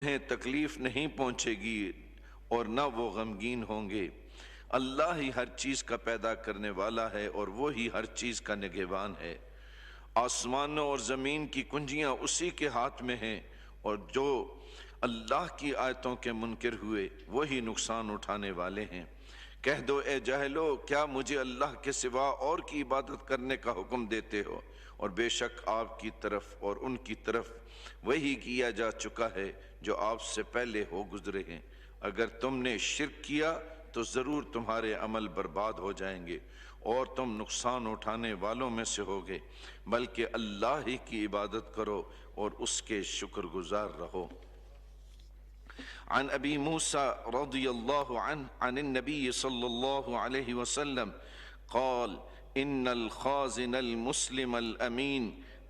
انہیں تکلیف نہیں پہنچے گی اور نہ وہ غمگین ہوں گے۔ اللہ ہی ہر چیز کا پیدا کرنے والا ہے اور وہی ہر چیز کا نگہبان ہے۔ آسمانوں اور زمین کی کنجیاں اسی کے ہاتھ میں ہیں، اور جو اللہ کی آیتوں کے منکر ہوئے وہی نقصان اٹھانے والے ہیں۔ کہہ دو اے جاہلو، کیا مجھے اللہ کے سوا اور کی عبادت کرنے کا حکم دیتے ہو؟ اور بے شک آپ کی طرف اور ان کی طرف وہی کیا جا چکا ہے جو آپ سے پہلے ہو گزرے ہیں۔ اگر تم نے شرک کیا تو ضرور تمہارے عمل برباد ہو جائیں گے اور تم نقصان اٹھانے والوں میں سے ہوگے، بلکہ اللہ ہی کی عبادت کرو اور اس کے شکر گزار رہو۔ عن ابی موسیٰ رضی اللہ عنہ عن النبی صلی اللہ علیہ وسلم قال ان الخازن المسلم الامین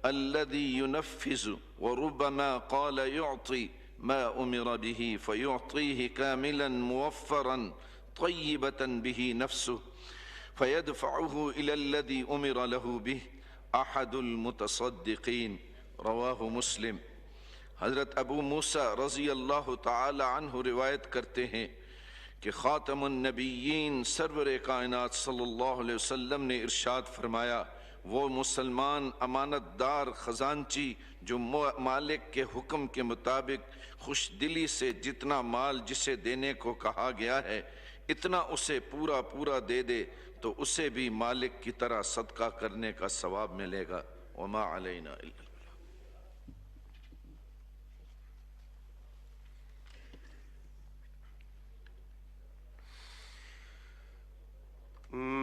الذي ينفذ وربما قال يعطي ما امر به فيعطيه كاملا موفرا طيبة به نفسه فيدفعه الى الذي امر له به احد المتصدقین۔ رواہ مسلم۔ حضرت ابو موسیٰ رضی اللہ تعالی عنہ روایت کرتے ہیں کہ خاتم النبیین سرور کائنات صلی اللہ علیہ وسلم نے ارشاد فرمایا، وہ مسلمان امانت دار خزانچی جو مالک کے حکم کے مطابق خوش دلی سے جتنا مال جسے دینے کو کہا گیا ہے اتنا اسے پورا پورا دے دے تو اسے بھی مالک کی طرح صدقہ کرنے کا ثواب ملے گا۔ وما علینا الا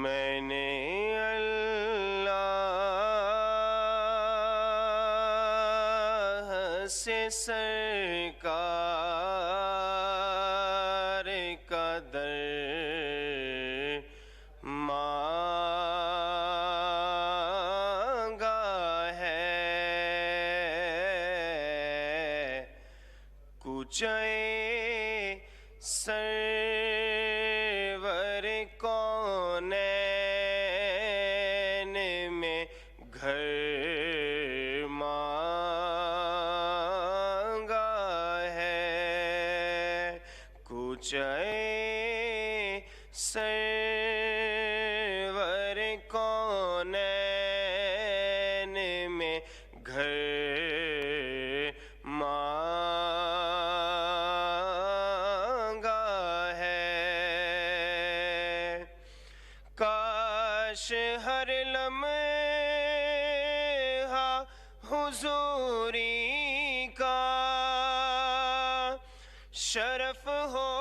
میں نے اللہ سے سرکار کا در مانگا ہے، کوچے سرور کونین میں گھر مانگا ہے، کوچے سرور کونین میں گھر کاش ہر لمحہ حضوری کا شرف ہو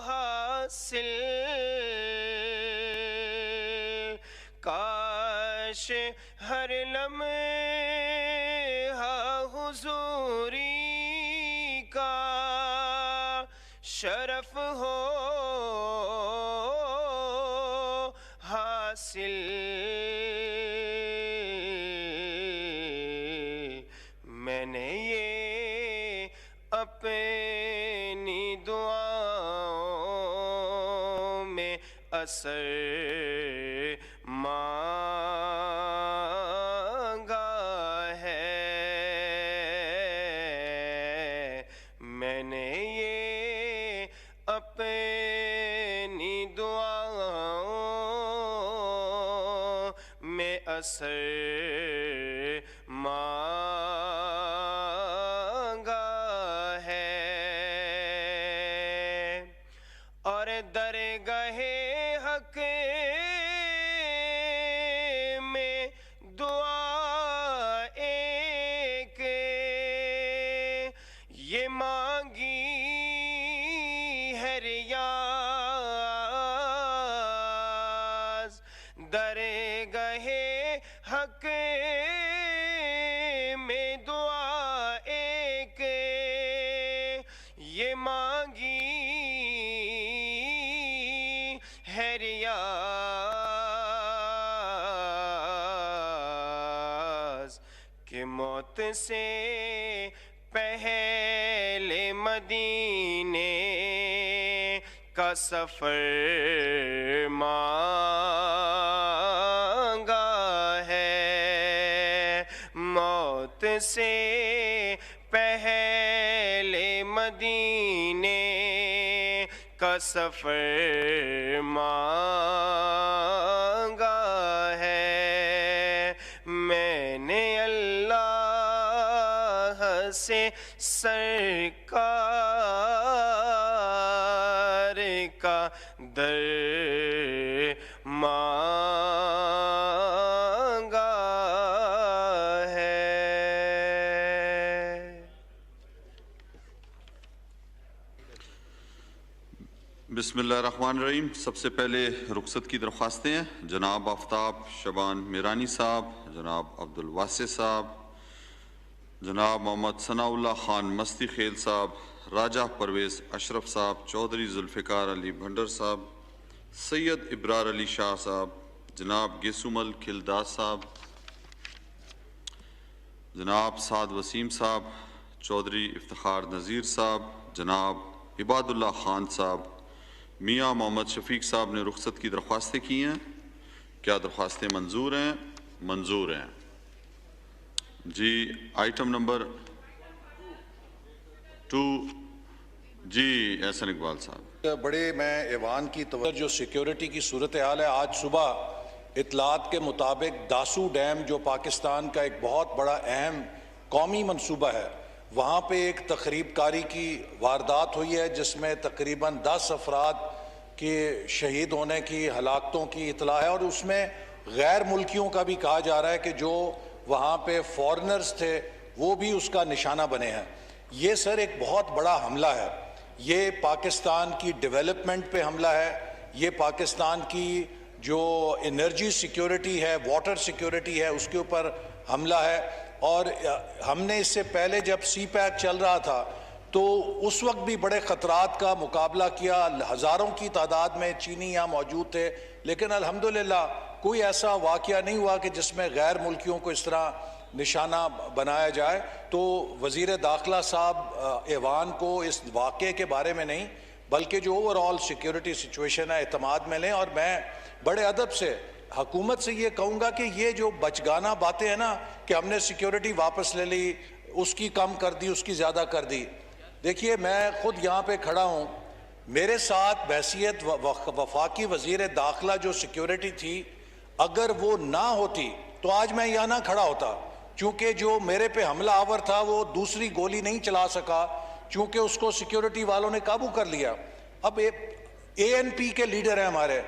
حاصل، کاش ہر لمحہ حضوری کا شرف ہو حاصل، میں نے یہ اپنی دعاؤں میں اثر مانگا ہے، میں نے یہ اپنی دعاؤں میں اثر مانگا ہے، اور درگاہ حق میں دعا ایک یہ مانگی ہے ریاض، درگاہ حق میں دعا ایک یہ مانگی ہے ریاض، کہ موت سے پہلے مدینے کا سفر مانگا ہے، موت سے پہلے مدینے کا سفر مانگا ہے، میں نے اللہ سے سرکار کا در مانگا ہے۔ بسم اللہ الرحمن الرحیم۔ سب سے پہلے رخصت کی درخواستیں ہیں۔ جناب آفتاب شبان میرانی صاحب، جناب عبدالواسع صاحب، جناب محمد ثناء اللہ خان مستی خیل صاحب، راجہ پرویز اشرف صاحب، چودھری ذوالفقار علی بھنڈر صاحب، سید ابرار علی شاہ صاحب، جناب گیسومل کھلداس صاحب، جناب سعد وسیم صاحب، چودھری افتخار نذیر صاحب، جناب عباد اللہ خان صاحب، میاں محمد شفیق صاحب نے رخصت کی درخواستیں کی ہیں۔ کیا درخواستیں منظور ہیں؟ منظور ہیں جی۔ آئٹم نمبر 2 جی احسن اقبال صاحب۔ بڑے میں ایوان کی توجہ جو سیکیورٹی کی صورتحال ہے، آج صبح اطلاعات کے مطابق داسو ڈیم جو پاکستان کا ایک بہت بڑا اہم قومی منصوبہ ہے، وہاں پہ ایک تخریب کاری کی واردات ہوئی ہے جس میں تقریباً 10 افراد کے شہید ہونے کی، ہلاکتوں کی اطلاع ہے، اور اس میں غیر ملکیوں کا بھی کہا جا رہا ہے کہ جو وہاں پہ فورنرز تھے وہ بھی اس کا نشانہ بنے ہیں۔ یہ سر ایک بہت بڑا حملہ ہے، یہ پاکستان کی ڈیولپمنٹ پہ حملہ ہے، یہ پاکستان کی جو انرجی سیکیورٹی ہے، واٹر سیکیورٹی ہے، اس کے اوپر حملہ ہے۔ اور ہم نے اس سے پہلے جب سی پیک چل رہا تھا تو اس وقت بھی بڑے خطرات کا مقابلہ کیا، ہزاروں کی تعداد میں چینی یہاں موجود تھے، لیکن الحمدللہ کوئی ایسا واقعہ نہیں ہوا کہ جس میں غیر ملکیوں کو اس طرح نشانہ بنایا جائے۔ تو وزیر داخلہ صاحب ایوان کو اس واقعے کے بارے میں نہیں بلکہ جو اوورآل سیکیورٹی سچویشن ہے اعتماد میں لیں، اور میں بڑے ادب سے حکومت سے یہ کہوں گا کہ یہ جو بچگانہ باتیں ہیں نا کہ ہم نے سیکیورٹی واپس لے لی، اس کی کم کر دی، اس کی زیادہ کر دی۔ دیکھیے میں خود یہاں پہ کھڑا ہوں، میرے ساتھ بحیثیت وفاقی وزیر داخلہ جو سیکیورٹی تھی، اگر وہ نہ ہوتی تو آج میں یہاں نہ کھڑا ہوتا، چونکہ جو میرے پہ حملہ آور تھا وہ دوسری گولی نہیں چلا سکا چونکہ اس کو سیکیورٹی والوں نے قابو کر لیا۔ اب اے این پی کے لیڈر ہیں ہمارے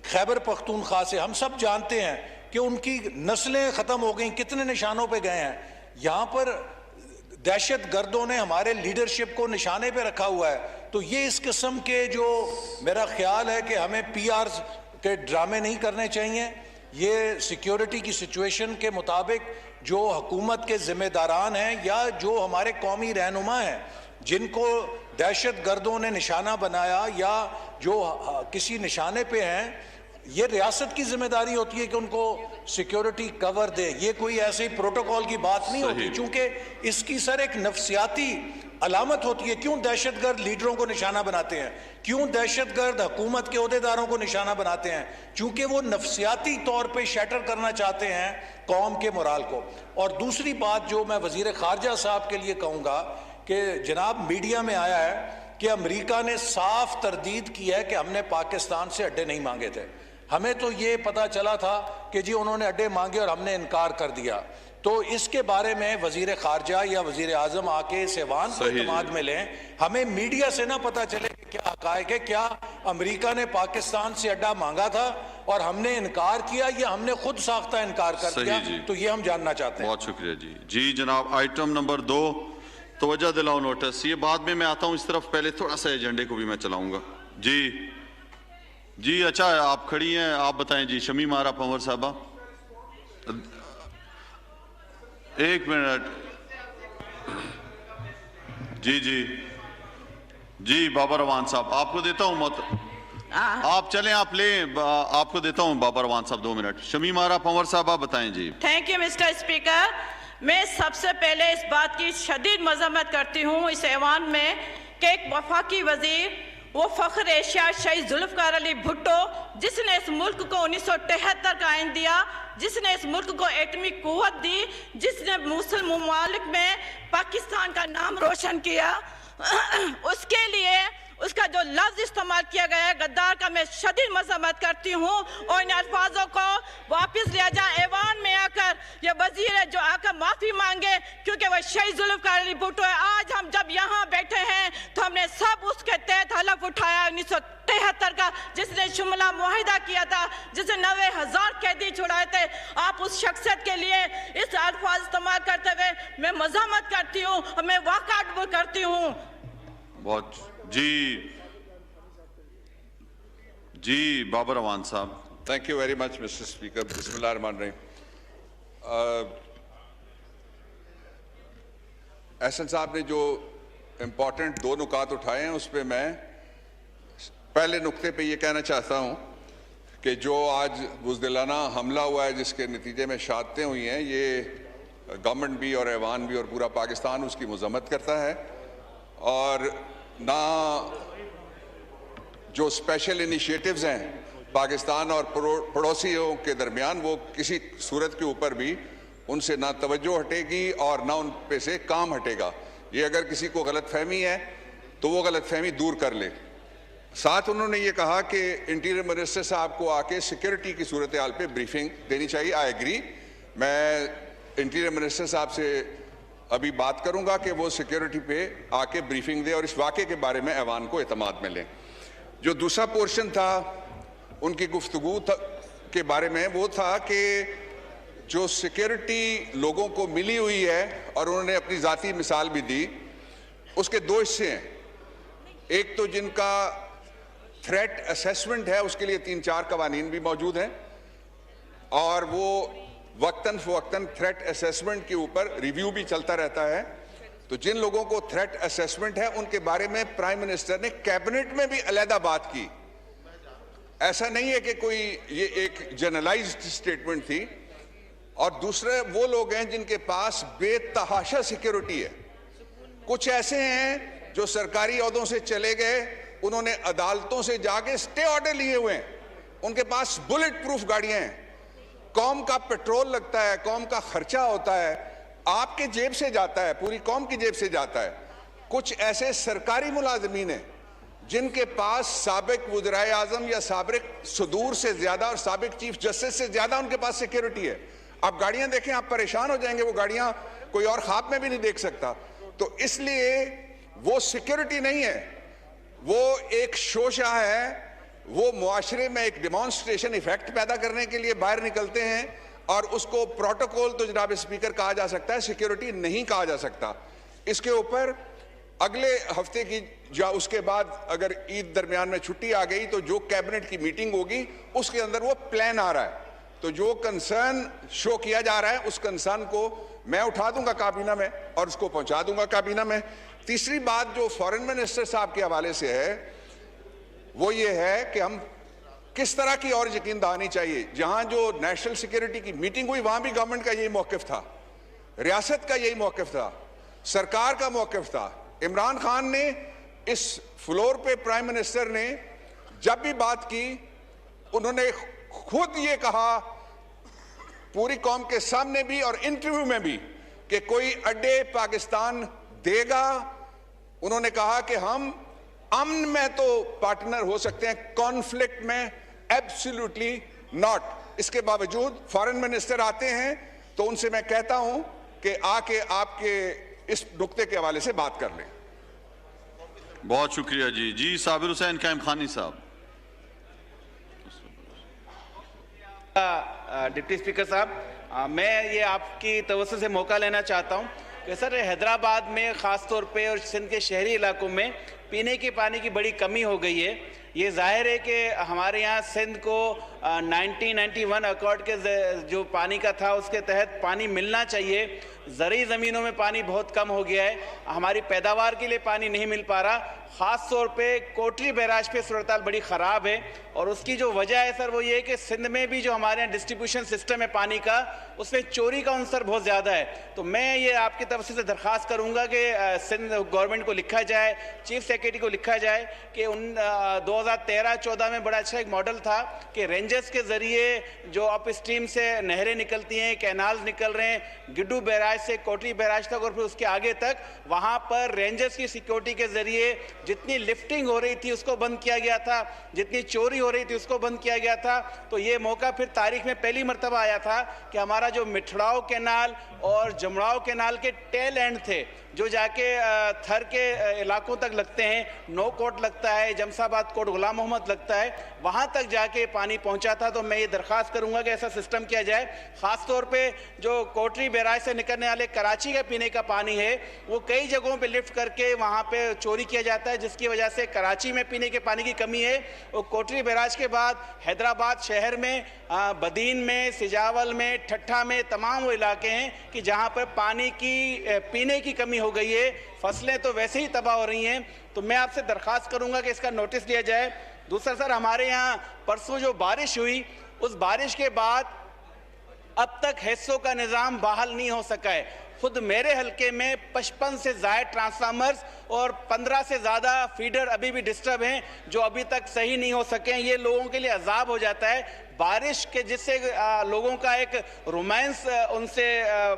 خیبر پختونخوا سے، ہم سب جانتے ہیں کہ ان کی نسلیں ختم ہو گئیں، کتنے نشانوں پہ گئے ہیں۔ یہاں پر دہشت گردوں نے ہمارے لیڈرشپ کو نشانے پہ رکھا ہوا ہے۔ تو یہ اس قسم کے جو میرا خیال ہے کہ ہمیں پی آرز کے ڈرامے نہیں کرنے چاہیے۔ یہ سیکیورٹی کی سچویشن کے مطابق جو حکومت کے ذمہ داران ہیں یا جو ہمارے قومی رہنما ہیں جن کو دہشت گردوں نے نشانہ بنایا یا جو کسی نشانے پہ ہیں، یہ ریاست کی ذمہ داری ہوتی ہے کہ ان کو سیکیورٹی کور دے۔ یہ کوئی ایسے ہی پروٹوکول کی بات نہیں ہوتی، چونکہ اس کی سر ایک نفسیاتی علامت ہوتی ہے۔ کیوں دہشت گرد لیڈروں کو نشانہ بناتے ہیں؟ کیوں دہشت گرد حکومت کے عہدیداروں کو نشانہ بناتے ہیں؟ چونکہ وہ نفسیاتی طور پہ شیٹر کرنا چاہتے ہیں قوم کے مورال کو۔ اور دوسری بات جو میں وزیر خارجہ صاحب کے لیے کہوں گا کہ جناب میڈیا میں آیا ہے کہ امریکہ نے صاف تردید کی ہے کہ ہم نے پاکستان سے اڈے نہیں مانگے تھے۔ ہمیں تو یہ پتا چلا تھا کہ جی انہوں نے اڈے مانگے اور ہم نے انکار کر دیا۔ تو اس کے بارے میں وزیر خارجہ یا وزیر اعظم آ کے اس ایوان کو اعتماد میں لیں۔ ہمیں میڈیا سے نہ پتا چلے کہ کیا حقائق ہے، کیا امریکہ نے پاکستان سے اڈا مانگا تھا اور ہم نے انکار کیا یا ہم نے خود ساختہ انکار کر دیا؟ تو یہ ہم جاننا چاہتے ہیں۔ بہت شکریہ جی۔ جی جناب آئٹم نمبر 2 توجہ دلاؤ نوٹس۔ یہ بعد میں آتا ہوں اس طرف، پہلے تھوڑا سا ایجنڈے کو بھی میں چلاؤں گا۔ جی اچھا آپ کھڑی ہیں، آپ بتائیں جی۔ شمیم آرا پنور صاحبہ، ایک منٹ۔ جی بابا روان صاحب آپ کو دیتا ہوں، آپ چلیں، آپ لیں، آپ کو دیتا ہوں بابا روان صاحب 2 منٹ۔ شمیم آرا پنور صاحبہ بتائیں جی۔ Thank you mister speaker. میں سب سے پہلے اس بات کی شدید مذمت کرتی ہوں اس ایوان میں کہ ایک وفاقی وزیر، وہ فخر ایشیا شہید ذوالفقار علی بھٹو، جس نے اس ملک کو 1973 کا آئین دیا، جس نے اس ملک کو ایٹمی قوت دی، جس نے مسلم ممالک میں پاکستان کا نام روشن کیا، اس کے لیے اس کا جو لفظ استعمال کیا گیا ہے غدار کا، میں شدید مذمت کرتی ہوں اور ان الفاظوں کو واپس لیا جائے۔ ایوان میں آ کر یہ وزیر ہے جو آ کر معافی مانگے، کیونکہ وہ شہید ذوالفقار علی بھٹو ہے۔ آج ہم جب یہاں بیٹھے ہیں تو ہم نے سب اس کے تحت حلف اٹھایا 1973 کا، جس نے شملہ معاہدہ کیا تھا، جس نے 90,000 قیدی چھڑائے تھے۔ آپ اس شخصیت کے لیے اس الفاظ استعمال کرتے ہوئے میں مذمت کرتی ہوں اور میں واقعات کرتی ہوں۔ بہت جی بابر امان صاحب۔ Thank you very much, Mr. Speaker. Bismillah ar-Rahman ar-Rahim. احسن صاحب نے جو امپورٹنٹ 2 نکات اٹھائے ہیں اس پہ میں پہلے نقطے پہ یہ کہنا چاہتا ہوں کہ جو آج بزدلانہ حملہ ہوا ہے جس کے نتیجے میں شہادتیں ہوئی ہیں، یہ گورنمنٹ بھی اور ایوان بھی اور پورا پاکستان اس کی مذمت کرتا ہے، اور نہ جو اسپیشل انیشیٹوز ہیں پاکستان اور پڑوسیوں کے درمیان وہ کسی صورت کے اوپر بھی ان سے نہ توجہ ہٹے گی اور نہ ان پہ سے کام ہٹے گا۔ یہ اگر کسی کو غلط فہمی ہے تو وہ غلط فہمی دور کر لے۔ ساتھ انہوں نے یہ کہا کہ انٹیریئر منسٹر صاحب کو آ کے سیکیورٹی کی صورتحال پہ بریفنگ دینی چاہیے۔ آئی ایگری، میں انٹیریئر منسٹر صاحب سے ابھی بات کروں گا کہ وہ سیکیورٹی پہ آ کے بریفنگ دے اور اس واقعے کے بارے میں ایوان کو اعتماد میں لیں۔ جو دوسرا پورشن تھا ان کی گفتگو کے بارے میں وہ تھا کہ جو سیکیورٹی لوگوں کو ملی ہوئی ہے اور انہوں نے اپنی ذاتی مثال بھی دی، اس کے 2 حصے ہیں۔ ایک تو جن کا تھریٹ اسیسمنٹ ہے، اس کے لیے 3-4 قوانین بھی موجود ہیں اور وہ وقتاً فوقتاً تھریٹ اسیسمنٹ کے اوپر ریویو بھی چلتا رہتا ہے۔ تو جن لوگوں کو تھریٹ اسیسمنٹ ہے ان کے بارے میں پرائم منسٹر نے کیبنٹ میں بھی علیحدہ بات کی۔ ایسا نہیں ہے کہ کوئی یہ ایک جنرلائزڈ سٹیٹمنٹ تھی۔ اور دوسرے وہ لوگ ہیں جن کے پاس بے تحاشا سیکیورٹی ہے۔ کچھ ایسے ہیں جو سرکاری عہدوں سے چلے گئے، انہوں نے عدالتوں سے جا کے سٹے آرڈر لیے ہوئے ہیں، ان کے پاس بلٹ پروف گاڑیاں ہیں، قوم کا پیٹرول لگتا ہے، قوم کا خرچہ ہوتا ہے، آپ کے جیب سے جاتا ہے، پوری قوم کی جیب سے جاتا ہے۔ کچھ ایسے سرکاری ملازمین ہیں جن کے پاس سابق وزرائے اعظم یا سابق صدور سے زیادہ اور سابق چیف جسٹس سے زیادہ ان کے پاس سیکیورٹی ہے۔ آپ گاڑیاں دیکھیں آپ پریشان ہو جائیں گے، وہ گاڑیاں کوئی اور خواب میں بھی نہیں دیکھ سکتا۔ تو اس لیے وہ سیکیورٹی نہیں ہے، وہ ایک شوشہ ہے، وہ معاشرے میں ایک ڈیمانسٹریشن ایفیکٹ پیدا کرنے کے لیے باہر نکلتے ہیں، اور اس کو پروٹوکول تو جناب اسپیکر کہا جا سکتا ہے، سیکیورٹی نہیں کہا جا سکتا۔ اس کے اوپر اگلے ہفتے کی یا اس کے بعد اگر عید درمیان میں چھٹی آ گئی تو جو کیبنٹ کی میٹنگ ہوگی اس کے اندر وہ پلان آ رہا ہے، تو جو کنسرن شو کیا جا رہا ہے اس کنسرن کو میں اٹھا دوں گا کابینہ میں اور اس کو پہنچا دوں گا کابینہ میں۔ تیسری بات جو فارن منسٹر صاحب کے حوالے سے ہے وہ یہ ہے کہ ہم کس طرح کی اور یقین دہانی چاہیے۔ جہاں جو نیشنل سیکیورٹی کی میٹنگ ہوئی وہاں بھی گورنمنٹ کا یہی موقف تھا، ریاست کا یہی موقف تھا، سرکار کا موقف تھا۔ عمران خان نے اس فلور پہ پرائم منسٹر نے جب بھی بات کی انہوں نے خود یہ کہا پوری قوم کے سامنے بھی اور انٹرویو میں بھی کہ کوئی اڈے پاکستان دے گا۔ انہوں نے کہا کہ ہم امن میں تو پارٹنر ہو سکتے ہیں، کانفلکٹ میں ایبسلیوٹلی ناٹ۔ اس کے باوجود فارن منسٹر آتے ہیں تو ان سے میں کہتا ہوں کہ آ کے آپ کے اس نقطے کے حوالے سے بات کر لیں۔ بہت شکریہ جی صابر حسین قائم خانی صاحب۔ ڈپٹی اسپیکر صاحب، میں یہ آپ کی توسط سے موقع لینا چاہتا ہوں کہ سر حیدرآباد میں خاص طور پہ اور سندھ کے شہری علاقوں میں پینے کے پانی کی بڑی کمی ہو گئی ہے۔ یہ ظاہر ہے کہ ہمارے یہاں سندھ کو 1991 اکارڈ کے جو پانی کا تھا اس کے تحت پانی ملنا چاہیے، زرعی زمینوں میں پانی بہت کم ہو گیا ہے، ہماری پیداوار کے لیے پانی نہیں مل پا رہا۔ خاص طور پہ کوٹری بیراج پہ صورتحال بڑی خراب ہے، اور اس کی جو وجہ ہے سر وہ یہ ہے کہ سندھ میں بھی جو ہمارے یہاں ڈسٹریبیوشن سسٹم ہے پانی کا اس میں چوری کا عنصر بہت زیادہ ہے۔ تو میں یہ آپ کی طرف سے درخواست کروں گا کہ سندھ گورنمنٹ کو لکھا جائے، چیف سیکریٹری کو لکھا جائے کہ 2013-14 میں بڑا اچھا ایک ماڈل تھا کہ رینجرز کے ذریعے جو اپ اسٹریم سے نہریں نکلتی ہیں، کینالز نکل رہے ہیں، گڈو بیراج بیراج سے کوٹری بیراج تک اور پھر اس کے آگے تک وہاں پر رینجرز کی سیکیورٹی کے ذریعے جتنی لفٹنگ ہو رہی تھی اس کو بند کیا گیا تھا, جتنی چوری ہو رہی تھی اس کو بند کیا گیا تھا. تو یہ موقع پھر تاریخ میں پہلی مرتبہ آیا تھا کہ ہمارا جو مٹھڑاؤ کینال اور جمڑاؤ کینال کے ٹیل اینڈ تھے جو جا کے تھر کے علاقوں تک لگتے ہیں, نو کوٹ لگتا ہے, جمس آباد کوٹ غلام محمد لگتا ہے, وہاں تک جا کے پانی پہنچا تھا. تو میں یہ درخواست کروں گا کہ ایسا سسٹم کیا جائے, خاص طور پہ جو کوٹری بیراج سے نکلنے والے کراچی کا پینے کا پانی ہے وہ کئی جگہوں پہ لفٹ کر کے وہاں پہ چوری کیا جاتا ہے, جس کی وجہ سے کراچی میں پینے کے پانی کی کمی ہے. اور کوٹری بیراج کے بعد حیدرآباد شہر میں, بدین میں, سجاول میں, ٹھٹھا میں تمام وہ علاقے ہیں کہ جہاں پر پانی کی پینے کی کمی ہو گئی ہے. فصلیں تو ویسے ہی تباہ ہو رہی ہیں. تو میں آپ سے درخواست کروں گا کہ اس کا نوٹس لیا جائے. دوسرا سر, ہمارے یہاں پرسوں جو بارش ہوئی اس بارش کے بعد اب تک حصوں کا نظام بحال نہیں ہو سکا ہے. خود میرے حلقے میں 55 سے زائد ٹرانسفارمرز اور 15 سے زیادہ فیڈر ابھی بھی ڈسٹرب ہیں جو ابھی تک صحیح نہیں ہو سکے ہیں. یہ لوگوں کے لیے عذاب ہو جاتا ہے. بارش کے جس سے لوگوں کا ایک رومانس ان سے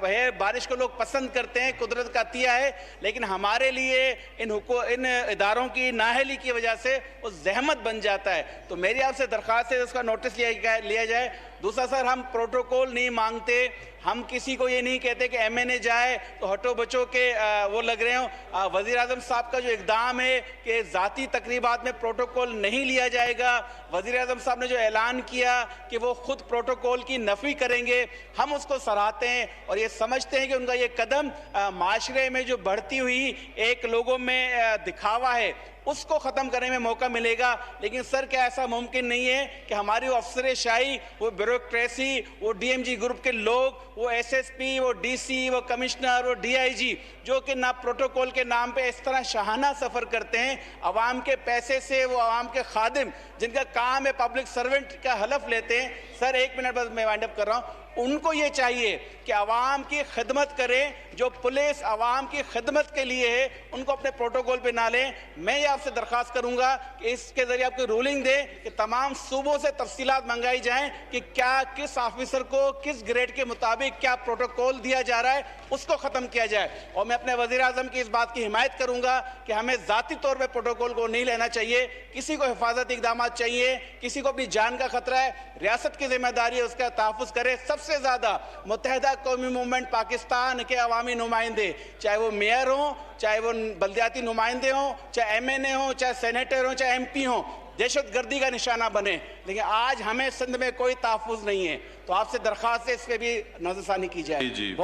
ہے, بارش کو لوگ پسند کرتے ہیں, قدرت کا عطیہ ہے, لیکن ہمارے لیے ان اداروں کی نااہلی کی وجہ سے وہ زحمت بن جاتا ہے. تو میری آپ سے درخواست ہے اس کا نوٹس لیا جائے. دوسرا سر, ہم پروٹوکول نہیں مانگتے, ہم کسی کو یہ نہیں کہتے کہ ایم این اے جائے تو ہٹو بچوں کے وہ لگ رہے ہوں. وزیر اعظم صاحب کا جو اقدام ہے کہ ذاتی تقریبات میں پروٹوکول نہیں لیا جائے گا, وزیر اعظم صاحب نے جو اعلان کیا کہ وہ خود پروٹوکول کی نفی کریں گے, ہم اس کو سراہتے ہیں اور یہ سمجھتے ہیں کہ ان کا یہ قدم معاشرے میں جو بڑھتی ہوئی ایک لوگوں میں دکھاوا ہے اس کو ختم کرنے میں موقع ملے گا. لیکن سر, کیا ایسا ممکن نہیں ہے کہ ہماری وہ افسر شاہی, وہ بیوروکریسی, وہ ڈی ایم جی گروپ کے لوگ, وہ ایس ایس پی, وہ ڈی سی, وہ کمشنر, وہ ڈی آئی جی, جو کہ نہ پروٹوکول کے نام پہ اس طرح شاہانہ سفر کرتے ہیں, عوام کے پیسے سے وہ عوام کے خادم جن کا کام ہے پبلک سرونٹ کا حلف لیتے ہیں. سر, 1 منٹ بس میں وائنڈ اپ کر رہا ہوں. ان کو یہ چاہیے کہ عوام کی خدمت کریں. جو پولیس عوام کی خدمت کے لیے ہے ان کو اپنے پروٹوکول پہ نہ لیں. میں یہ آپ سے درخواست کروں گا کہ اس کے ذریعے آپ کو رولنگ دیں کہ تمام صوبوں سے تفصیلات منگائی جائیں کہ کیا کس آفیسر کو کس گریڈ کے مطابق کیا پروٹوکول دیا جا رہا ہے, اس کو ختم کیا جائے. اور میں اپنے وزیر اعظم کی اس بات کی حمایت کروں گا کہ ہمیں ذاتی طور پہ پروٹوکول کو نہیں لینا چاہیے. کسی کو حفاظتی اقدامات چاہیے, کسی کو اپنی جان کا خطرہ ہے, ریاست کی ذمہ داری ہے اس کا تحفظ کرے. سب سے زیادہ متحدہ قومی موومنٹ پاکستان کے عوامی نمائندے, چاہے وہ میئر ہوں, چاہے وہ بلدیاتی نمائندے ہوں, چاہے ایم این اے ہوں, چاہے سینیٹر ہوں, چاہے ایم پی ہوں, دہشت گردی کا نشانہ بنے. لیکن آج ہمیں سندھ میں کوئی تحفظ نہیں ہے. تو آپ سے درخواست ہے اس پہ بھی نظر ثانی کی جائے.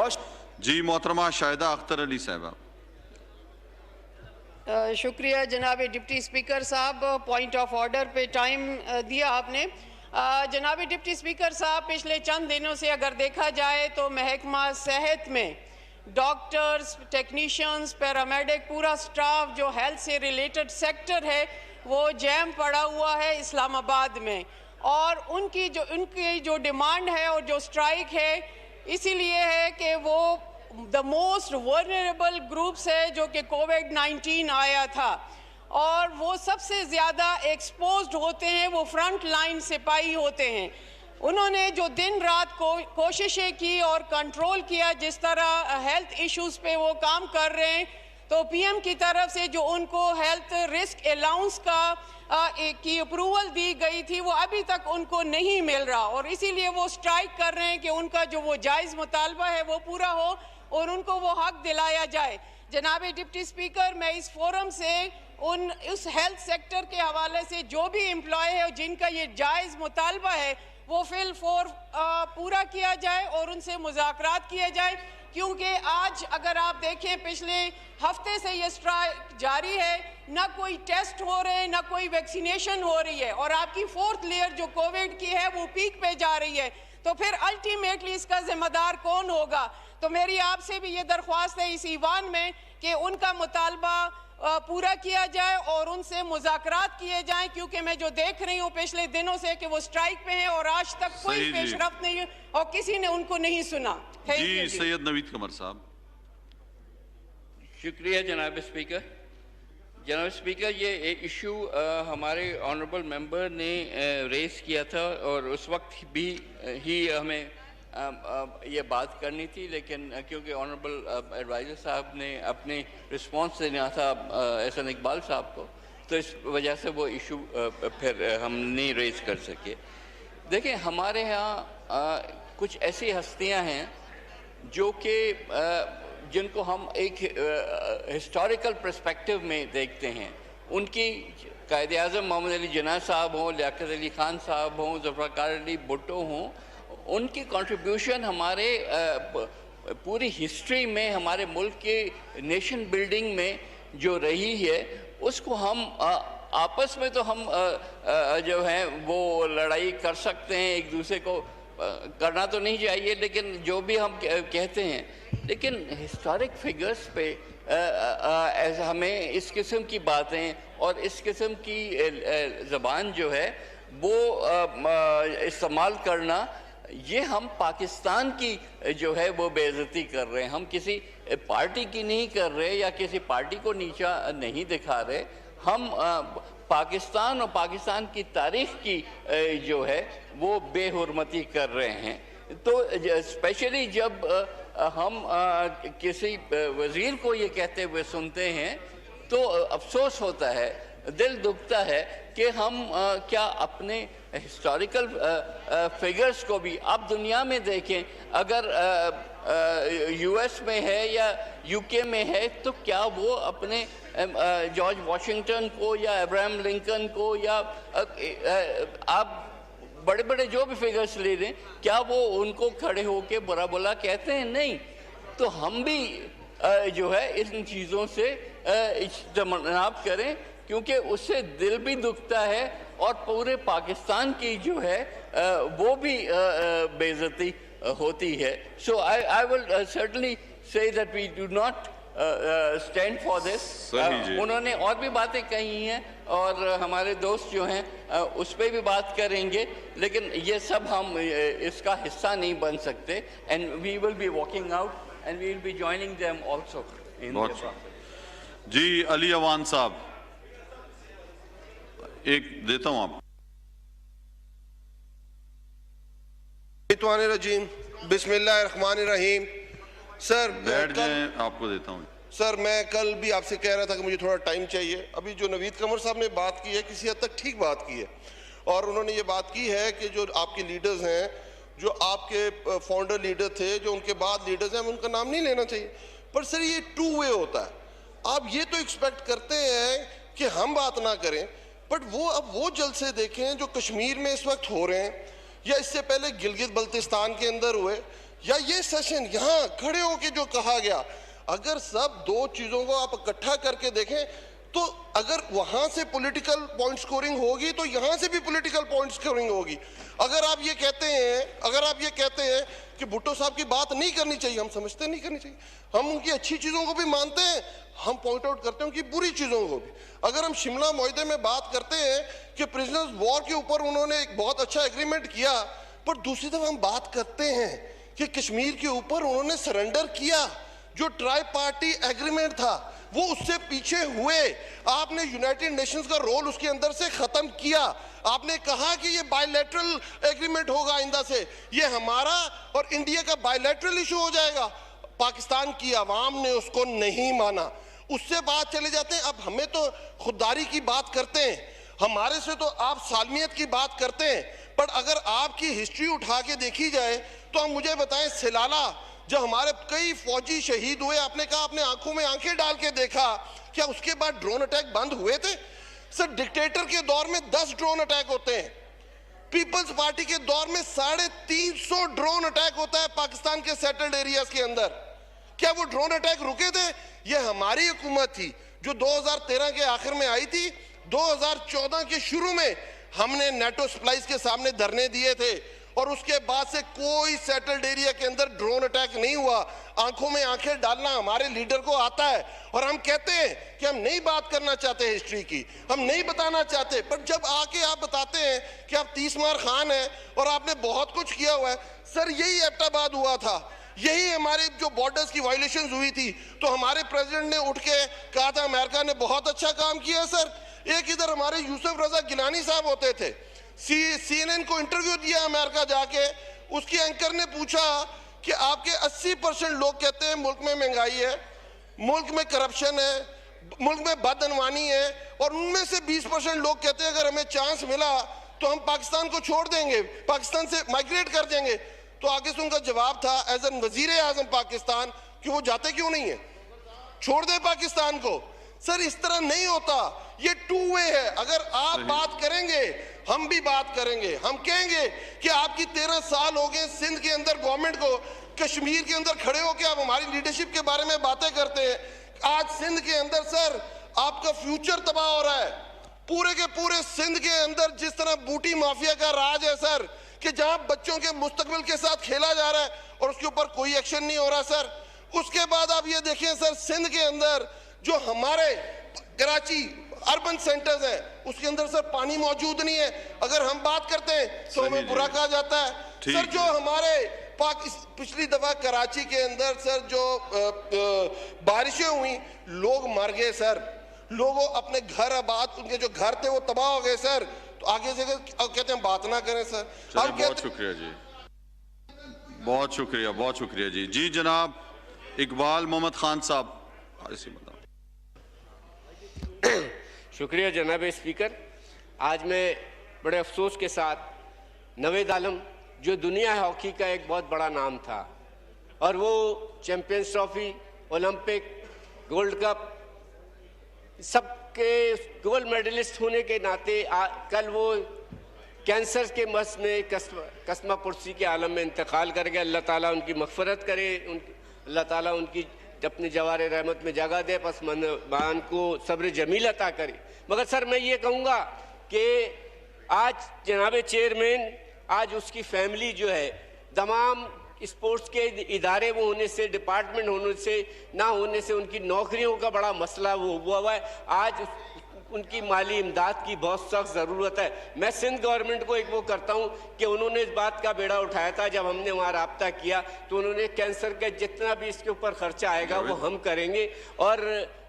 جی محترمہ شاہدہ اختر علی صاحبہ. شکریہ جناب ڈپٹی اسپیکر صاحب, پوائنٹ آف آرڈر پہ ٹائم دیا آپ نے. جناب ڈپٹی اسپیکر صاحب, پچھلے چند دنوں سے اگر دیکھا جائے تو محکمہ صحت میں ڈاکٹرز, ٹیکنیشینز, پیرامیڈک, پورا سٹاف جو ہیلتھ سے ریلیٹڈ سیکٹر ہے وہ جیم پڑا ہوا ہے اسلام آباد میں. اور ان کی جو ڈیمانڈ ہے اور جو سٹرائک ہے اسی لیے ہے کہ وہ the most vulnerable groups ہے جو کہ کووڈ-19 آیا تھا اور وہ سب سے زیادہ ایکسپوزڈ ہوتے ہیں, وہ فرنٹ لائن سپاہی ہوتے ہیں. انہوں نے جو دن رات کوششیں کی اور کنٹرول کیا جس طرح ہیلتھ ایشوز پہ وہ کام کر رہے ہیں, تو پی ایم کی طرف سے جو ان کو ہیلتھ رسک الاؤنس کی اپروول دی گئی تھی وہ ابھی تک ان کو نہیں مل رہا, اور اسی لیے وہ سٹرائک کر رہے ہیں کہ ان کا جو وہ جائز مطالبہ ہے وہ پورا ہو اور ان کو وہ حق دلایا جائے. جناب ڈپٹی اسپیکر, میں اس فورم سے اس ہیلتھ سیکٹر کے حوالے سے جو بھی امپلائی ہے جن کا یہ جائز مطالبہ ہے وہ فی الفور پورا کیا جائے اور ان سے مذاکرات کیے جائے. کیونکہ آج اگر آپ دیکھیں پچھلے ہفتے سے یہ سٹرائک جاری ہے, نہ کوئی ٹیسٹ ہو رہے ہیں, نہ کوئی ویکسینیشن ہو رہی ہے, اور آپ کی 4th لیئر جو کووڈ کی ہے وہ پیک پہ جا رہی ہے, تو پھر الٹیمیٹلی اس کا ذمہ دار کون ہوگا؟ تو میری آپ سے بھی یہ درخواست ہے اس ایوان میں کہ ان کا مطالبہ پورا کیا جائے اور ان سے مذاکرات کیے جائیں, کیونکہ میں جو دیکھ رہی ہوں پچھلے دنوں سے کہ وہ سٹرائک پہ ہیں اور آج تک کوئی پیش رفت نہیں ہے اور کسی نے ان کو نہیں سنا. جی سید نوید قمر صاحب. شکریہ جناب اسپیکر. جناب اسپیکر, یہ ایشو ہمارے آنریبل ممبر نے ریز کیا تھا اور اس وقت بھی ہمیں یہ بات کرنی تھی، لیکن کیونکہ آنریبل ایڈوائزر صاحب نے اپنی رسپانس دینا تھا احسن اقبال صاحب کو، تو اس وجہ سے وہ ایشو پھر ہم نہیں ریز کر سکے۔ دیکھیں ہمارے ہاں کچھ ایسی ہستیاں ہیں جو کہ جن کو ہم ایک ہسٹوریکل پرسپیکٹو میں دیکھتے ہیں۔ ان کی قائد اعظم محمد علی جناح صاحب ہوں، لیاقت علی خان صاحب ہوں، ذوالفقار علی بھٹو ہوں، ان کی کنٹریبیوشن ہمارے پوری ہسٹری میں، ہمارے ملک کے نیشن بلڈنگ میں جو رہی ہے، اس کو ہم آپس میں تو ہم جو ہیں وہ لڑائی کر سکتے ہیں، ایک دوسرے کو کرنا تو نہیں چاہیے، لیکن جو بھی ہم کہتے ہیں، لیکن ہسٹورک فگرز پہ ہمیں اس قسم کی باتیں اور اس قسم کی زبان جو ہے وہ استعمال کرنا، یہ ہم پاکستان کی جو ہے وہ بے عزتی کر رہے ہیں۔ ہم کسی پارٹی کی نہیں کر رہے یا کسی پارٹی کو نیچا نہیں دکھا رہے، ہم پاکستان اور پاکستان کی تاریخ کی جو ہے وہ بے حرمتی کر رہے ہیں۔ تو اسپیشلی جب ہم کسی وزیر کو یہ کہتے ہوئے سنتے ہیں تو افسوس ہوتا ہے، دل دکھتا ہے کہ ہم کیا اپنے ہسٹوریکل فگرز کو بھی آپ دنیا میں دیکھیں، اگر یو ایس میں ہے یا یو کے میں ہے، تو کیا وہ اپنے جارج واشنگٹن کو یا ابراہم لنکن کو یا آپ بڑے بڑے جو بھی فگرز لے لیں، کیا وہ ان کو کھڑے ہو کے برا بلا کہتے ہیں؟ نہیں۔ تو ہم بھی جو ہے ان چیزوں سے اجتناب کریں، کیونکہ اس سے دل بھی دکھتا ہے اور پورے پاکستان کی جو ہے وہ بھی بے عزتی ہوتی ہے۔ So I will certainly say that we do not stand for this۔ انہوں نے اور بھی باتیں کہی ہیں اور ہمارے دوست جو ہیں اس پہ بھی بات کریں گے، لیکن یہ سب ہم اس کا حصہ نہیں بن سکتے، and we will be walking out and we will be joining them also in the process۔ جی علی اوان صاحب ایک دیتا ہوں آپ۔ الرجیم بسم اللہ الرحمن الرحیم۔ سر بیٹھ جائیں، آپ کو دیتا ہوں۔ سر میں کل بھی آپ سے کہہ رہا تھا کہ مجھے تھوڑا ٹائم چاہیے۔ ابھی جو نوید قمر صاحب نے بات کی ہے کسی حد تک ٹھیک بات کی ہے، اور انہوں نے یہ بات کی ہے کہ جو آپ کے لیڈرز ہیں، جو آپ کے فاؤنڈر لیڈر تھے، جو ان کے بعد لیڈرز ہیں، ہم ان کا نام نہیں لینا چاہیے، پر سر یہ ٹو وے ہوتا ہے۔ آپ یہ تو ایکسپیکٹ کرتے ہیں کہ ہم بات نہ کریں، بٹ وہ اب وہ جلسے دیکھیں جو کشمیر میں اس وقت ہو رہے ہیں، یا اس سے پہلے گلگت بلتستان کے اندر ہوئے، یا یہ سیشن یہاں کھڑے ہو کے جو کہا گیا، اگر سب دو چیزوں کو آپ اکٹھا کر کے دیکھیں تو اگر وہاں سے پولیٹیکل پوائنٹ سکورنگ ہوگی تو یہاں سے بھی پولیٹیکل پوائنٹ سکورنگ ہوگی۔ اگر آپ یہ کہتے ہیں کہ بھٹو صاحب کی بات نہیں کرنی چاہیے، ہم سمجھتے نہیں کرنی چاہیے، ہم ان کی اچھی چیزوں کو بھی مانتے ہیں، ہم پوائنٹ آؤٹ کرتے ہیں ان کی بری چیزوں کو بھی۔ اگر ہم شملہ معاہدے میں بات کرتے ہیں کہ پرزنرز وار کے اوپر انہوں نے ایک بہت اچھا ایگریمنٹ کیا، پر دوسری طرف ہم بات کرتے ہیں کہ کشمیر کے اوپر انہوں نے سرنڈر کیا، جو ٹرائی پارٹی ایگریمنٹ تھا وہ اس سے پیچھے ہوئے، آپ نے یونائٹڈ نیشنز کا رول اس کے اندر سے ختم کیا، آپ نے کہا کہ یہ بائی لیٹرل ایگریمنٹ ہوگا آئندہ سے، یہ ہمارا اور انڈیا کا بائی لیٹرل ایشو ہو جائے گا۔ پاکستان کی عوام نے اس کو نہیں مانا، اس سے بات چلے جاتے ہیں۔ اب ہمیں تو خودداری کی بات کرتے ہیں، ہمارے سے تو آپ سالمیت کی بات کرتے ہیں، پر اگر آپ کی ہسٹری اٹھا کے دیکھی جائے تو ہم مجھے بتائیں، سلالہ جب ہمارے کئی فوجی شہید ہوئے، آپ نے کہا آپ نے آنکھوں میں آنکھیں ڈال کے دیکھا، کیا اس کے بعد ڈرون اٹیک بند ہوئے تھے؟ سر ڈکٹیٹر کے دور میں 10 ڈرون اٹیک ہوتے ہیں، پیپلز پارٹی کے دور میں 350 ڈرون اٹیک ہوتا ہے پاکستان کے سیٹلڈ ایریاز کے اندر۔ کیا وہ ڈرون اٹیک رکے تھے؟ یہ ہماری حکومت تھی جو 2013 کے آخر میں آئی تھی، 2014 کے شروع میں ہم نے نیٹو سپلائز کے سامنے دھرنے دیے تھے، اور اس کے بعد سے کوئی سیٹلڈ ایریا کے اندر ڈرون اٹیک نہیں ہوا۔ آنکھوں میں آنکھیں ڈالنا ہمارے لیڈر کو آتا ہے، اور ہم کہتے ہیں کہ ہم نہیں بات کرنا چاہتے ہسٹری کی، ہم نہیں بتانا چاہتے، پر جب آ کے آپ بتاتے ہیں کہ آپ 30 مار خان ہیں اور آپ نے بہت کچھ کیا ہوا ہے۔ سر یہی ایبٹ آباد ہوا تھا، یہی ہمارے جو بارڈرز کی وائلیشنز ہوئی تھی، تو ہمارے پریزیڈنٹ نے اٹھ کے کہا تھا امریکہ نے بہت اچھا کام کیا ہے۔ سر ایک ادھر ہمارے یوسف رضا گیلانی صاحب ہوتے تھے، سی این این کو انٹرویو دیا امریکہ جا کے، اس کی اینکر نے پوچھا کہ آپ کے 80% لوگ کہتے ہیں ملک میں مہنگائی ہے, ملک میں کرپشن ہے, ملک میں بدعنوانی ہے, اور ان میں سے 20% لوگ کہتے ہیں اگر ہمیں چانس ملا تو ہم پاکستان کو چھوڑ دیں گے, پاکستان سے مائگریٹ کر دیں گے. تو آگے سے ان کا جواب تھا ایز این وزیر اعظم پاکستان کہ وہ جاتے کیوں نہیں ہیں, چھوڑ دیں پاکستان کو. سر اس طرح نہیں ہوتا, یہ ٹو وے ہے. اگر آپ بات کریں گے ہم بھی بات کریں گے, ہم کہیں گے کہ آپ کی 13 سال ہو گئے سندھ کے اندر گورنمنٹ کو, کشمیر کے اندر کھڑے ہو کے آپ ہماری لیڈرشپ کے بارے میں باتیں کرتے ہیں. آج سندھ کے اندر سر آپ کا فیوچر تباہ ہو رہا ہے. پورے کے پورے سندھ کے اندر جس طرح بوٹی مافیا کا راج ہے سر, کہ جہاں بچوں کے مستقبل کے ساتھ کھیلا جا رہا ہے اور اس کے اوپر کوئی ایکشن نہیں ہو رہا سر. اس کے بعد آپ یہ دیکھیں سر, سندھ کے اندر جو ہمارے کراچی اربن سینٹرز ہیں اس کے اندر سر پانی موجود نہیں ہے. اگر ہم بات کرتے ہیں تو ہمیں برا کہا جاتا ہے. سر جو ہمارے پچھلی دفعہ کراچی کے اندر سر جو بارشیں ہوئیں, لوگ مر گئے سر, لوگوں اپنے گھر آباد, ان کے جو گھر تھے وہ تباہ ہو گئے سر. تو آگے سے کہتے ہیں بات نہ کریں سر. بہت شکریہ جی, بہت شکریہ, بہت شکریہ جی. جی جناب اقبال محمد خان صاحب. شکریہ جناب اسپیکر. آج میں بڑے افسوس کے ساتھ نوید عالم جو دنیا ہاکی کا ایک بہت بڑا نام تھا, اور وہ champions trophy, Olympic, gold cup, سب کے گولڈ میڈلسٹ ہونے کے ناطے کل وہ کینسر کے مرض میں قسمہ پرسی کے عالم میں انتقال کر گئے. اللہ تعالیٰ ان کی مغفرت کرے, اللہ تعالیٰ ان کی اپنی جوار رحمت میں جگہ دے, پس منان کو صبر جمیل عطا کرے. مگر سر میں یہ کہوں گا کہ آج جناب چیئرمین, آج اس کی فیملی جو ہے, تمام اسپورٹس کے ادارے وہ ہونے سے, ڈپارٹمنٹ ہونے سے, نہ ہونے سے, ان کی نوکریوں کا بڑا مسئلہ وہ ہوا ہے. آج ان کی مالی امداد کی بہت سخت ضرورت ہے. میں سندھ گورنمنٹ کو ایک وہ کرتا ہوں کہ انہوں نے اس بات کا بیڑا اٹھایا تھا, جب ہم نے وہاں رابطہ کیا تو انہوں نے کینسر کا جتنا بھی اس کے اوپر خرچہ آئے گا وہ ہم کریں گے, اور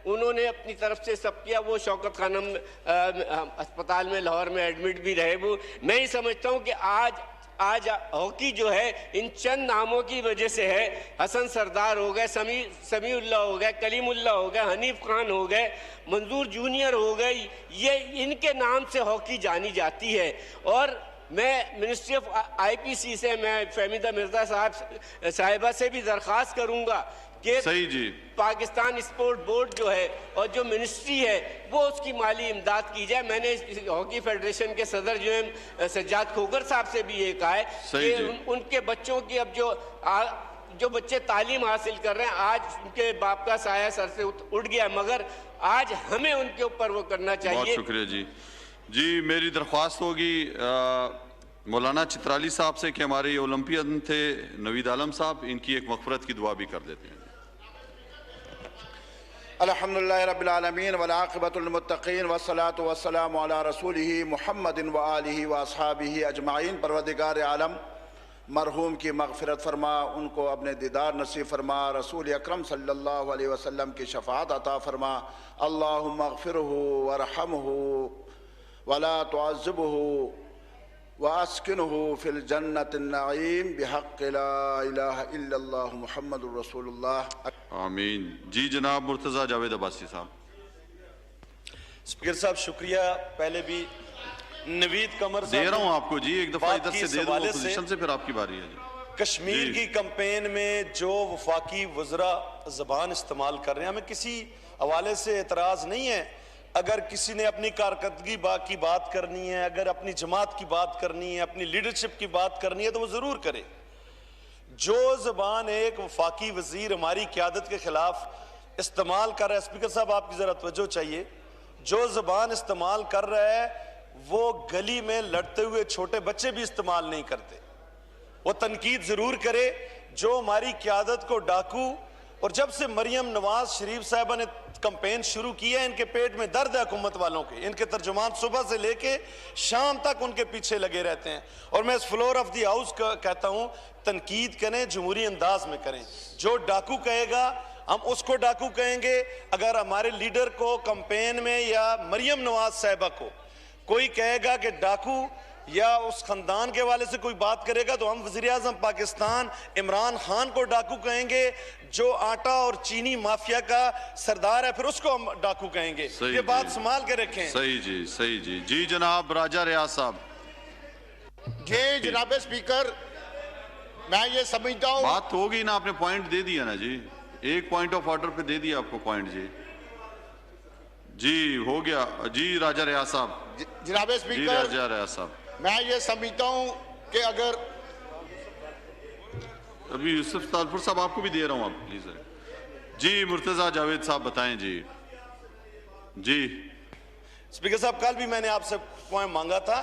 انہوں نے اپنی طرف سے سب کیا. وہ شوکت خانم اسپتال میں لاہور میں ایڈمٹ بھی رہے. وہ میں ہی سمجھتا ہوں کہ آج ہاکی جو ہے ان چند ناموں کی وجہ سے ہے. حسن سردار ہو گئے, سمیع اللہ ہو گئے, کلیم اللہ ہو گئے, حنیف خان ہو گئے, منظور جونیئر ہو گئے, یہ ان کے نام سے ہاکی جانی جاتی ہے. اور میں منسٹری آف آئی پی سی سے, میں فہمیدہ مرزا صاحبہ سے بھی درخواست کروں گا کہ پاکستان اسپورٹ بورڈ جو ہے اور جو منسٹری ہے وہ اس کی مالی امداد کی جائے. میں نے ہاکی فیڈریشن کے صدر جو ہیں سجاد کھوکر صاحب سے بھی یہ کہا ہے کہ ان کے بچوں کی اب جو بچے تعلیم حاصل کر رہے ہیں, آج ان کے باپ کا سایہ سر سے اٹھ گیا, مگر آج ہمیں ان کے اوپر وہ کرنا چاہیے. بہت شکریہ جی. جی میری درخواست ہوگی مولانا چترالی صاحب سے کہ ہمارے اولمپئن تھے نوید عالم صاحب, ان کی ایک مغفرت کی دعا بھی کر دیتے ہیں. الحمدللہ رب العالمین والعاقبۃ للمتقین والصلاۃ والسلام علی رسولہ محمد وآلہ واصحابہ اجمعین. پروردگار عالم مرحوم کی مغفرت فرما, ان کو اپنے دیدار نصیب فرما, رسول اکرم صلی اللہ علیہ وسلم کی شفاعت عطا فرما. اللہم اغفرہ وارحمہ ولا تعذبہ واسکنہ فی الجنۃ النعیم بحق لا الہ الا اللہ محمد رسول اللہ. آمین. جی جناب مرتضیٰ جاوید عباسی صاحب. اسپیکر صاحب شکریہ. پہلے بھی نوید قمر صاحب دے رہا ہوں آپ کو جی, ایک دفعہ ادھر سے دے دوں اپوزیشن سے, پھر آپ کی باری ہے. کشمیر کی کمپین میں جو وفاقی وزراء زبان استعمال کر رہے ہیں, ہمیں کسی حوالے سے اعتراض نہیں ہے. اگر کسی نے اپنی کارکردگی کی بات کرنی ہے, اگر اپنی جماعت کی بات کرنی ہے, اپنی لیڈرشپ کی بات کرنی ہے تو وہ ضرور کرے. جو زبان ایک وفاقی وزیر ہماری قیادت کے خلاف استعمال کر رہا ہے, اسپیکر صاحب آپ کی ذرا توجہ چاہیے, جو زبان استعمال کر رہا ہے وہ گلی میں لڑتے ہوئے چھوٹے بچے بھی استعمال نہیں کرتے. وہ تنقید ضرور کرے. جو ہماری قیادت کو ڈاکو, اور جب سے مریم نواز شریف صاحبہ نے کمپین شروع کیا ہے, ان کے پیٹ میں درد ہے حکومت والوں کے. ان کے ترجمان صبح سے لے کے شام تک ان کے پیچھے لگے رہتے ہیں. اور میں اس فلور آف دی ہاؤس کہتا ہوں, تنقید کریں, جمہوری انداز میں کریں. جو ڈاکو کہے گا ہم اس کو ڈاکو کہیں گے. اگر ہمارے لیڈر کو کمپین میں یا مریم نواز صاحبہ کو کوئی کہے گا کہ ڈاکو, یا اس خاندان کے حوالے سے کوئی بات کرے گا تو ہم وزیر اعظم پاکستان عمران خان کو ڈاکو کہیں گے، جو آٹا اور چینی مافیا کا سردار ہے پھر اس کو ہم ڈاکو کہیں گے. یہ بات سنبھال کے رکھیں. صحیح جی، صحیح جی. جی جناب راجہ ریاض صاحب. جی جناب اسپیکر، میں یہ سمجھتا ہوں بات ہوگی نا، آپ نے پوائنٹ دے دیا نا جی، ایک پوائنٹ آف آرڈر پہ دے دیا آپ کو پوائنٹ. جی جی ہو گیا. جی راجہ ریاض صاحب. جناب جی اسپیکر، راجہ ریاض صاحب. میں یہ سمجھتا ہوں کہ اگر ابھی یوسف تالپور صاحب آپ کو بھی دے رہا ہوں آپ پلیز. جی مرتضیٰ جاوید صاحب بتائیں. جی جی اسپیکر صاحب، کل بھی میں نے آپ سے پوائنٹ مانگا تھا.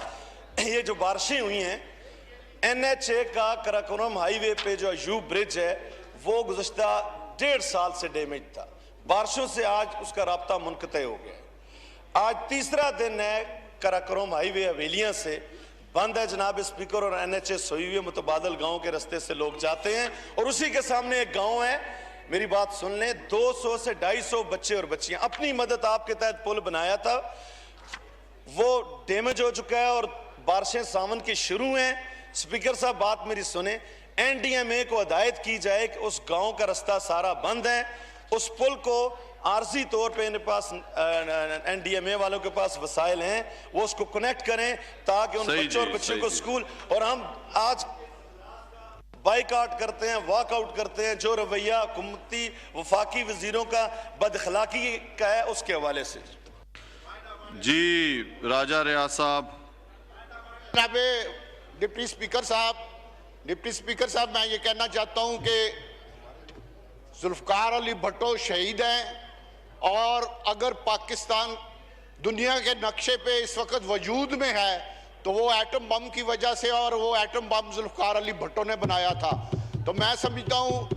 یہ جو بارشیں ہوئی ہیں NH1 کا کراکورم ہائی وے پہ جو ایوب برج ہے وہ گزشتہ 1.5 سال سے ڈیمیج تھا. بارشوں سے آج اس کا رابطہ منقطع ہو گیا ہے. آج تیسرا دن ہے کراکورم ہائی وے حویلیاں سے بند ہے جناب اسپیکر، اور NH1 سوئی ہوئی متبادل گاؤں کے رستے سے لوگ جاتے ہیں، اور اسی کے سامنے ایک گاؤں ہے. میری بات سن لیں، 200 سے 250 بچے اور بچیاں اپنی مدد آپ کے تحت پل بنایا تھا، وہ ڈیمیج ہو چکا ہے اور بارشیں ساون کی شروع ہیں. اسپیکر صاحب بات میری سنیں، NDMA کو ہدایت کی جائے کہ اس گاؤں کا رستہ سارا بند ہے، اس پل کو عارضی طور پہ ان پاس NDMA والوں کے پاس وسائل ہیں، وہ اس کو کنیکٹ کریں تاکہ ان بچوں اور بچوں کو سکول. اور ہم آج بائیک آؤٹ کرتے ہیں، واک آؤٹ کرتے ہیں جو رویہ حکومتی وفاقی وزیروں کا بد اخلاقی کا ہے اس کے حوالے سے. جی راجہ ریاض صاحب. جناب ڈپٹی اسپیکر صاحب میں یہ کہنا چاہتا ہوں کہ ذوالفقار علی بھٹو شہید ہیں، اور اگر پاکستان دنیا کے نقشے پہ اس وقت وجود میں ہے تو وہ ایٹم بم کی وجہ سے، اور وہ ایٹم بم ذوالفقار علی بھٹو نے بنایا تھا. تو میں سمجھتا ہوں،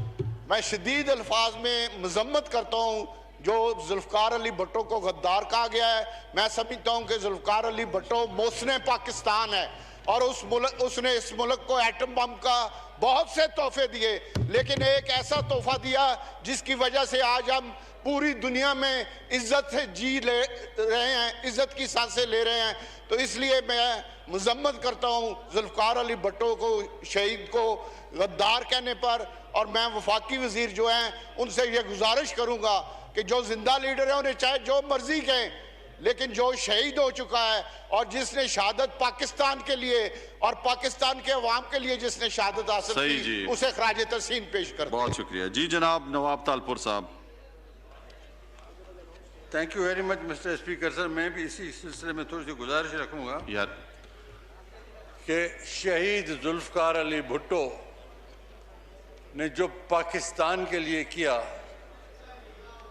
میں شدید الفاظ میں مذمت کرتا ہوں جو ذوالفقار علی بھٹو کو غدار کہا گیا ہے. میں سمجھتا ہوں کہ ذوالفقار علی بھٹو محسن پاکستان ہے، اور اس نے اس ملک کو ایٹم بم کا بہت سے تحفے دیے، لیکن ایک ایسا تحفہ دیا جس کی وجہ سے آج ہم پوری دنیا میں عزت سے جی لے رہے ہیں، عزت کی سانسیں لے رہے ہیں. تو اس لیے میں مذمت کرتا ہوں ذوالفقار علی بھٹو کو، شہید کو غدار کہنے پر. اور میں وفاقی وزیر جو ہیں ان سے یہ گزارش کروں گا کہ جو زندہ لیڈر ہیں انہیں چاہے جو مرضی کہیں، لیکن جو شہید ہو چکا ہے اور جس نے شہادت پاکستان کے لیے اور پاکستان کے عوام کے لیے جس نے شہادت حاصل کی، اسے خراج تحسین پیش کرتے ہیں. بہت شکریہ. جی جناب نواب تالپور صاحب. Thank you very much mister speaker. Sir میں بھی اسی سلسلے میں تھوڑی سی گزارش رکھوں گا کہ شہید ذوالفقار علی بھٹو نے جو پاکستان کے لیے کیا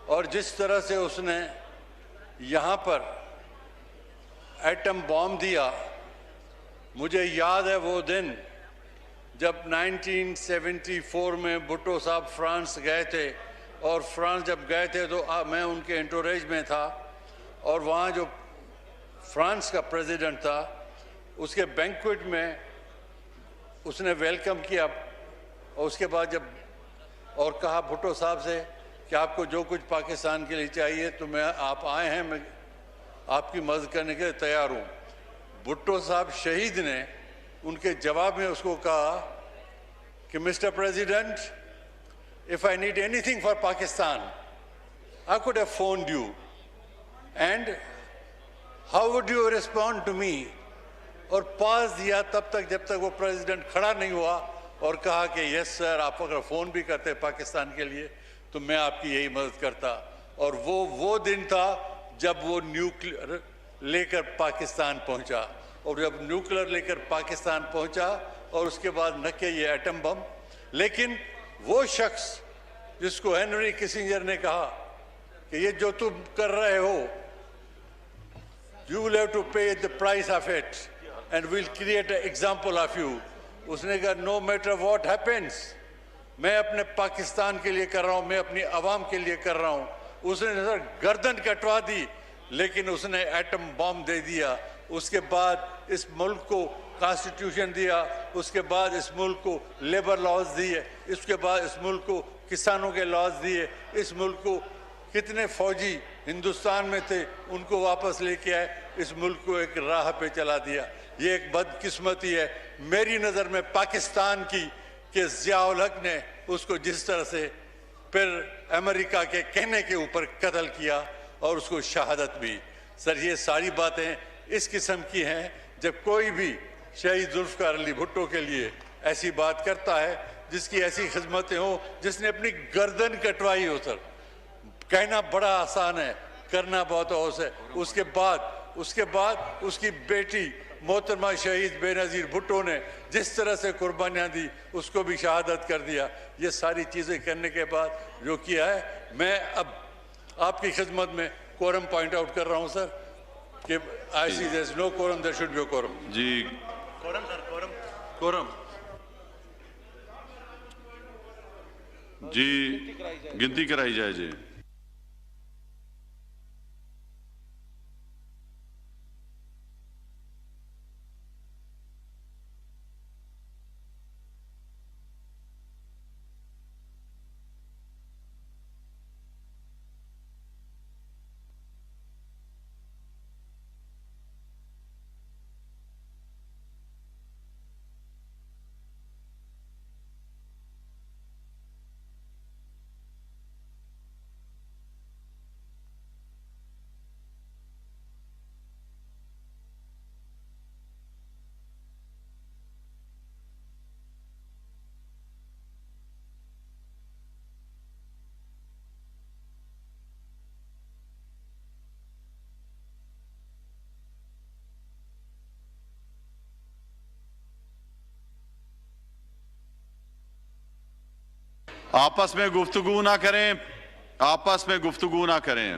اور جس طرح سے اس نے یہاں پر ایٹم بام دیا، مجھے یاد ہے وہ دن جب 1974 میں بھٹو صاحب فرانس گئے تھے، اور فرانس جب گئے تھے تو میں ان کے انٹوریج میں تھا، اور وہاں جو فرانس کا پریزیڈنٹ تھا اس کے بینکویٹ میں اس نے ویلکم کیا، اور اس کے بعد جب اور کہا بھٹو صاحب سے کہ آپ کو جو کچھ پاکستان کے لیے چاہیے تو آپ آئے ہیں، میں آپ کی مدد کرنے کے لیے تیار ہوں. بھٹو صاحب شہید نے ان کے جواب میں اس کو کہا کہ mister president, if I need anything for Pakistan, I could have phoned you. And how would you respond to me? اور پاس دیا تب تک جب تک وہ پریزیڈنٹ کھڑا نہیں ہوا اور کہا کہ یس سر، آپ اگر فون بھی کرتے پاکستان کے لیے تو میں آپ کی یہی مدد کرتا. اور وہ دن تھا جب وہ نیوکلیر لے کر پاکستان پہنچا، اور جب نیوکلیر لے کر پاکستان پہنچا اور اس کے بعد نکے یہ ایٹم بم. لیکن وہ شخص جس کو ہینری کسنجر نے کہا کہ یہ جو تم کر رہے ہو you will have to pay the price of it and we'll create an example of you. اس نے کہا no matter what happens میں اپنے پاکستان کے لیے کر رہا ہوں، میں اپنی عوام کے لیے کر رہا ہوں. اس نے سر گردن کٹوا دی لیکن اس نے ایٹم بام دے دیا. اس کے بعد اس ملک کو کانسٹیٹیوشن دیا، اس کے بعد اس ملک کو لیبر لاز دیے، اس کے بعد اس ملک کو کسانوں کے لاز دیے، اس ملک کو کتنے فوجی ہندوستان میں تھے ان کو واپس لے کے آئے، اس ملک کو ایک راہ پہ چلا دیا. یہ ایک بدقسمتی ہے میری نظر میں پاکستان کی کہ ضیاء الحق نے اس کو جس طرح سے پھر امریکہ کے کہنے کے اوپر قتل کیا اور اس کو شہادت بھی. سر یہ ساری باتیں اس قسم کی ہیں جب کوئی بھی شہید ذوالفقار علی بھٹو کے لیے ایسی بات کرتا ہے جس کی ایسی خدمتیں ہوں, جس نے اپنی گردن کٹوائی ہو. سر کہنا بڑا آسان ہے, کرنا بہت اوس ہے. اس کے بعد اس کی بیٹی محترمہ شہید بے نظیر بھٹو نے جس طرح سے قربانیاں دی اس کو بھی شہادت کر دیا. یہ ساری چیزیں کرنے کے بعد جو کیا ہے, میں اب آپ کی خدمت میں quorum پوائنٹ آؤٹ کر رہا ہوں سر کہ I see there is no quorum, there should be a quorum. G quorum جی گنتی کرائی جائے. جی آپس میں گفتگو نہ کریں, آپس میں گفتگو نہ کریں.